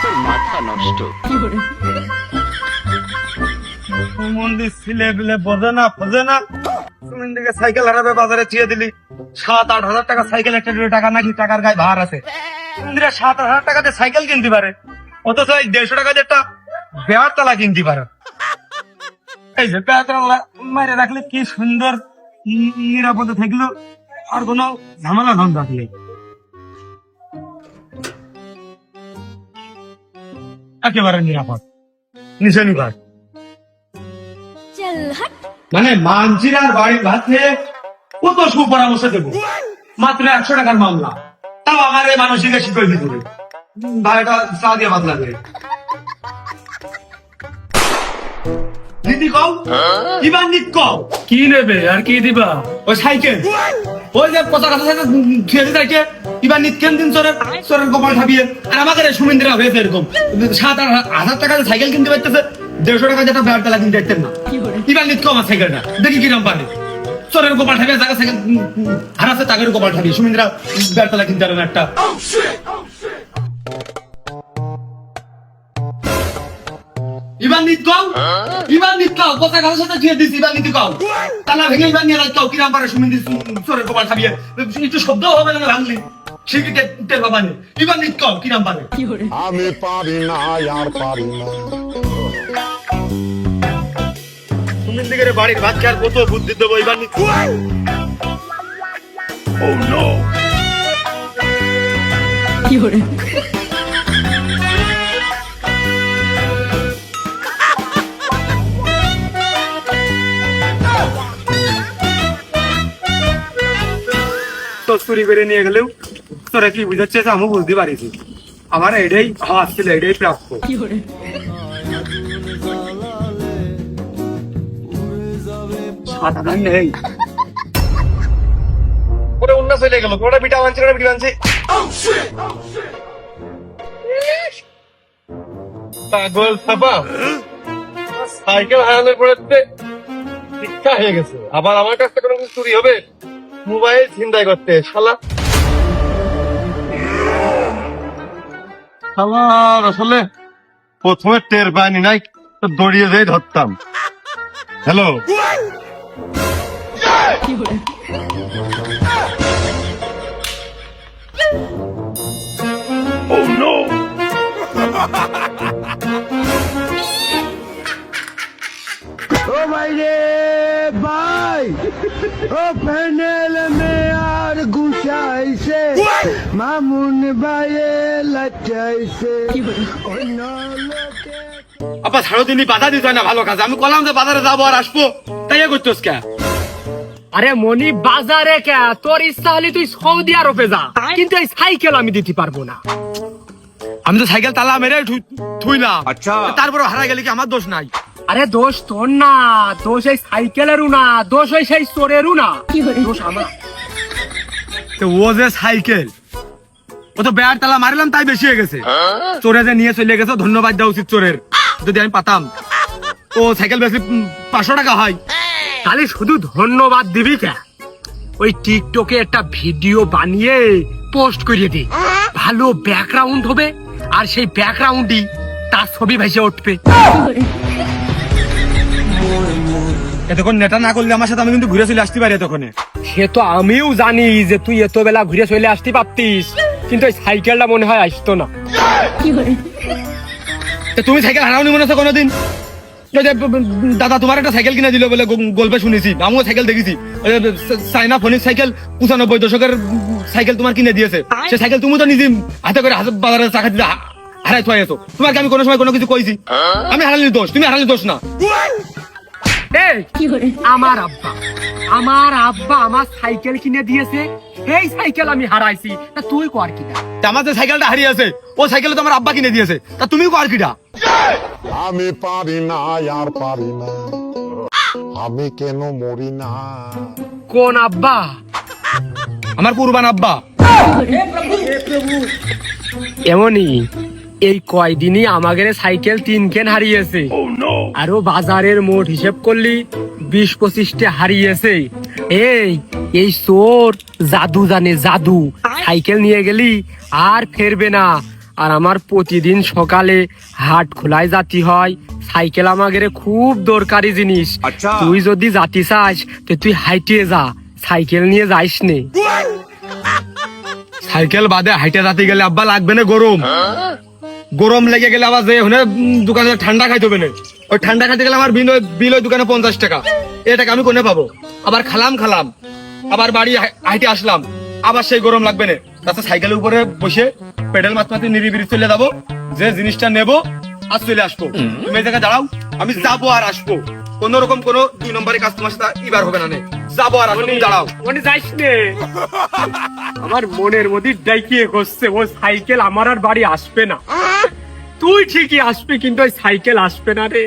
তোর মাথা নষ্ট। মন্দির ছিলে বিলে বোঝে না তুমি দিকে সাইকেল হারাবে বাজারে চিয়ে দিলি 7-8 হাজার টাকা সাইকেল একটা টাকা নাকি টাকার গায়ে ভার আছে। মন্দিরে 7-8 হাজার টাকাতে সাইকেল কিনতে পারে, অথচ এই 150 টাকা দিয়ে একটা বেয়ার তালা কিনতে পারে। এই যে বেয়ার তালা মারে রাখলে কি সুন্দর নিরাপদে থাকলো, আর কোনো ঝামেলা ধন্দা নেই। একেবারে নিরাপদ, নিচে নিবাস। মানে মানজিরার বাড়ি ভাতে কত সুপরামর্শ দেবো, মাত্র 100 টাকার মামলা, তাও আমার এই মানসিক শিখে দিতে হবে। ভাইটা চা দিয়ে বাদলা করে নীতি কও, কিবার নীত কও, কি নেবে আর কি দিবা? ওই সাইকেল, ওই যে পচা কথা সাইকেল খেয়ে দিতে কিবার নীত কেন দিন চোরের কপাল ঠাবিয়ে। আর আমাকে সুমিন্দ্রা হয়েছে এরকম 7-8 হাজার টাকা সাইকেল কিনতে পারতেছে, 150 টাকা যেটা বেয়ার তালা কিনতে পারতেন না। কিবার নীত কম আমার সাইকেলটা দেখি কিরম পারে। চোরের কপাল ঠাবিয়ে যাকে সাইকেল হারাচ্ছে তাদের কপাল ঠাবিয়ে সুমিন্দ্রা বেয়ার তালা কিনতে পারবে একটা। ইবার নিত কাও কথা কারোর সাথে ছুঁয়ে দিস। ইবার নিতে কাও তালা ভেঙে ইবার নিয়ে কাও কিরাম পারে সুমিন্দি চোরের কপাল খাবিয়ে একটু শব্দ হবে না ভাঙলি ঠিক টের বাবা নেই। ইবার নিত কাও কিরাম পারে। আমি পারি না আর পারি না। সুমিন্দি করে বাড়ির ভাত খেয়ার কত বুদ্ধি দেবো। ইবার নিত চুরি করে নিয়ে গেলেও তোরা কি বুঝাচ্ছে আমি বুঝতে পারিছি। আমার এটাই হাত ছিল, এটাই প্রাপ্য। সাধারণ নেই ওটা অন্য চলে গেল, ওটা বিটা মানছে, ওটা বিটা মানছে। পাগল ছাপা সাইকেল হারানোর পরে শিক্ষা হয়ে গেছে, আবার আমার কাছে কোনো কিছু চুরি হবে মোবাইল ছিনতাই করতে। শালা আমার আসলে প্রথমে টের পায়নি নাই তো দড়িয়ে যেয়ে ধরতাম। হ্যালো ओ भाई रे भाई ओ पैनल में यार गुसाई से मामून भाई लचाई से আপা সারাদিনই বাধা দিতে হয় না ভালো কাজ। আমি কলাম যে বাজারে যাবো আর আসবো, তাই করছোস কে? আরে মনি বাজারে কে, তোর ইচ্ছা হলে তুই সৌদি আরবে যা, কিন্তু এই সাইকেল আমি দিতে পারবো না। আমি তো সাইকেল তালা মেরে থুইলাম, আচ্ছা তারপরে হারা গেলে কি আমার দোষ নাই? আরে দোষ তোর না, দোষ এই সাইকেলেরও না, দোষ ওই সেই চোরেরও না, দোষ আমার। তো ও যে সাইকেল, ও তো বেয়ার তালা মারলাম তাই বেশি হয়ে গেছে। চোরে যে নিয়ে চলে গেছে, ধন্যবাদ দেওয়া উচিত চোরের। যদি আমি পাতাম ও সাইকেল বেশি 500 টাকা হয়, তাহলে শুধু ধন্যবাদ দিবি কে? ওই টিকটকে একটা ভিডিও বানিয়ে পোস্ট করিয়ে দি, ভালো ব্যাকগ্রাউন্ড হবে, আর সেই ব্যাকগ্রাউন্ডই তার ছবি ভেসে উঠবে। এতক্ষণ নেটা না করলে আমার সাথে আমি কিন্তু ঘুরে চলে আসতে পারি। এতক্ষণে সে তো আমিও জানি যে তুই এত বেলা ঘুরে চলে আসতে পারতিস, কিন্তু ওই সাইকেলটা মনে হয় আসতো না। তুমি সাইকেল হারাওনি মনে হচ্ছে কোনোদিন? দাদা তোমার একটা সাইকেল কিনে দিল বলে গল্পে শুনেছি, আমিও সাইকেল দেখেছি। চাইনা ফোনিক সাইকেল 95 দশকের সাইকেল তোমার কিনে দিয়েছে। সে সাইকেল তুমি তো নিজে হাতে করে বাজারে চাকা দিতে হারাই থুয়ে আছো। তোমার কি আমি কোনো সময় কোনো কিছু কইছি? আমি হারালি দোষ, তুমি হারালি দোষ না। আমার আব্বা আমার সাইকেল কিনে দিয়েছে, এই সাইকেল আমি হারাইছি, তা তুই কর কিনা? আমার যে সাইকেলটা হারিয়ে আছে ও সাইকেল তো আমার আব্বা কিনে দিয়েছে, তা তুমি কর কিনা? আমি পারি না আর পারি না, আমি কেন মরি না। কোন আব্বা? আমার কুরবান আব্বা। এমনই এই কয়দিনই আমাদের সাইকেল 3 কেন হারিয়েছে, আরো বাজারের মোট হিসেব করলি 20-25টা হারিয়েছে। এই এই চোর জাদু জানে, জাদু। সাইকেল নিয়ে গেলি আর ফেরবে না। আর আমার প্রতিদিন সকালে হাট খোলায় জাতি হয়, সাইকেল আমাদের খুব দরকারি জিনিস। তুই যদি জাতি চাস তো তুই হাইটে যা, সাইকেল নিয়ে যাইস নে। সাইকেল বাদে হাইটে যাতে গেলে আব্বা লাগবে না গরম, গরম লেগে গেলে আবার যে ওখানে দোকানে ঠান্ডা খাইতে হবে না। ওই ঠান্ডা খাইতে গেলে আমার বিল ওই দোকানে 50 টাকা, এই টাকা আমি কোনে পাবো? আবার খালাম আবার বাড়ি হাইটে আসলাম, আবার সেই গরম লাগবে না। তাছাড়া সাইকেলের উপরে বসে পেডেল মারতে নিরিবিরি চলে যাবো, যে জিনিসটা নেবো আর চলে আসবো। তুমি এই জায়গায় দাঁড়াও, আমি যাবো আর আসবো। কোন রকম কোন 2 নম্বরের কাজ তোমার সাথে এবার হবে না, যাবো আর আসবো। তুমি দাঁড়াও, মানে যাইস নে। আমার মনের মধ্যে ডাইকিয়ে করছে ও সাইকেল আমার আর বাড়ি আসবে না। তুই ঠিকই আসবি কিন্তু ওই সাইকেল আসবে না রে।